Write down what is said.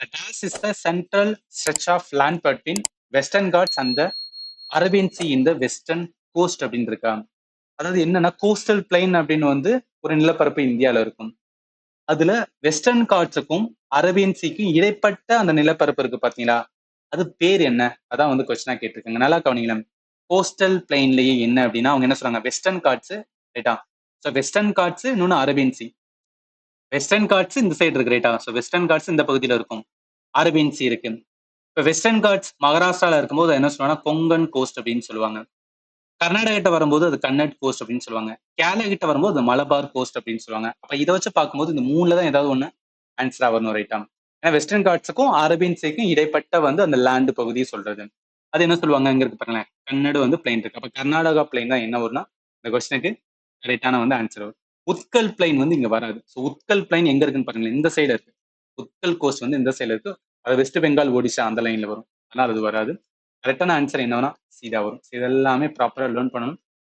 The Task is the central stretch of land between Western Ghats and the Arabian Sea in the Western Coast அப்படின்னு இருக்கா. அதாவது என்னன்னா coastal plain அப்படின்னு வந்து ஒரு நிலப்பரப்பு இந்தியால இருக்கும். அதுல வெஸ்டர்ன் காட்ஸுக்கும் அரேபியன் சீக்கும் இடைப்பட்ட அந்த நிலப்பரப்பு இருக்கு பாத்தீங்களா, அது பேர் என்ன? அதான் வந்து கொஸ்டினா கேட்டிருக்காங்க. நல்லா கவனிங்களேன். கோஸ்டல் பிளைன்லயே என்ன அப்படின்னா அவங்க என்ன சொல்றாங்க, வெஸ்டர்ன் காட்ஸ் ரைட்டா. ஸோ வெஸ்டர்ன் காட்ஸ் இன்னொன்னு அரேபியன் சி. வெஸ்டர்ன் காட்ஸ் இந்த சைடு இருக்கு ரைட்டா. ஸோ வெஸ்டர்ன் காட்ஸ் இந்த பகுதியில இருக்கும், அரேபியன் சி இருக்கு. இப்போ வெஸ்டர்ன் காட்ஸ் மகாராஷ்டிரால இருக்கும்போது என்ன சொல்லுவாங்கன்னா கொங்கன் கோஸ்ட் அப்படின்னு சொல்லுவாங்க. கர்நாடகா கிட்ட வரும்போது அது கன்னட் கோஸ்ட் அப்படின்னு சொல்லுவாங்க. கேரளா கிட்ட வரும்போது அது மலபார் கோஸ்ட் அப்படின்னு சொல்லுவாங்க. அப்ப இதை வச்சு பார்க்கும்போது இந்த மூணுல தான் ஏதாவது ஒண்ணு ஆன்சரா வரணும் ரைட்டா. ஏன்னா வெஸ்டர்ன் காட்ஸுக்கும் அரேபியன் சீக்கும் இடைப்பட்ட வந்து அந்த லேண்ட் பகுதியை சொல்றது. அது என்ன சொல்லுவாங்க இங்க இருக்கு பாருங்களேன், கன்னடு வந்து பிளைன் இருக்கு. அப்ப கர்நாடகா பிளைன் தான் என்ன வரும்னா இந்த கொஸ்டினுக்கு கரெக்டான வந்து ஆன்சர் வரும். உத்கல் பிளைன் வந்து இங்க வராது. ஸோ உத்கல் பிளைன் எங்க இருக்குன்னு பாருங்களேன், இந்த சைடு இருக்கு. உத்கல் கோஸ்ட் வந்து இந்த சைடு இருக்கு. அது வெஸ்ட் பெங்கால் ஒடிசா அந்த லைன்ல வரும். அதனால அது வராது. கரெக்டான ஆன்சர் என்னன்னா சீதா வரும். இதெல்லாமே ப்ராப்பரா லேர்ன் பண்ணணும்.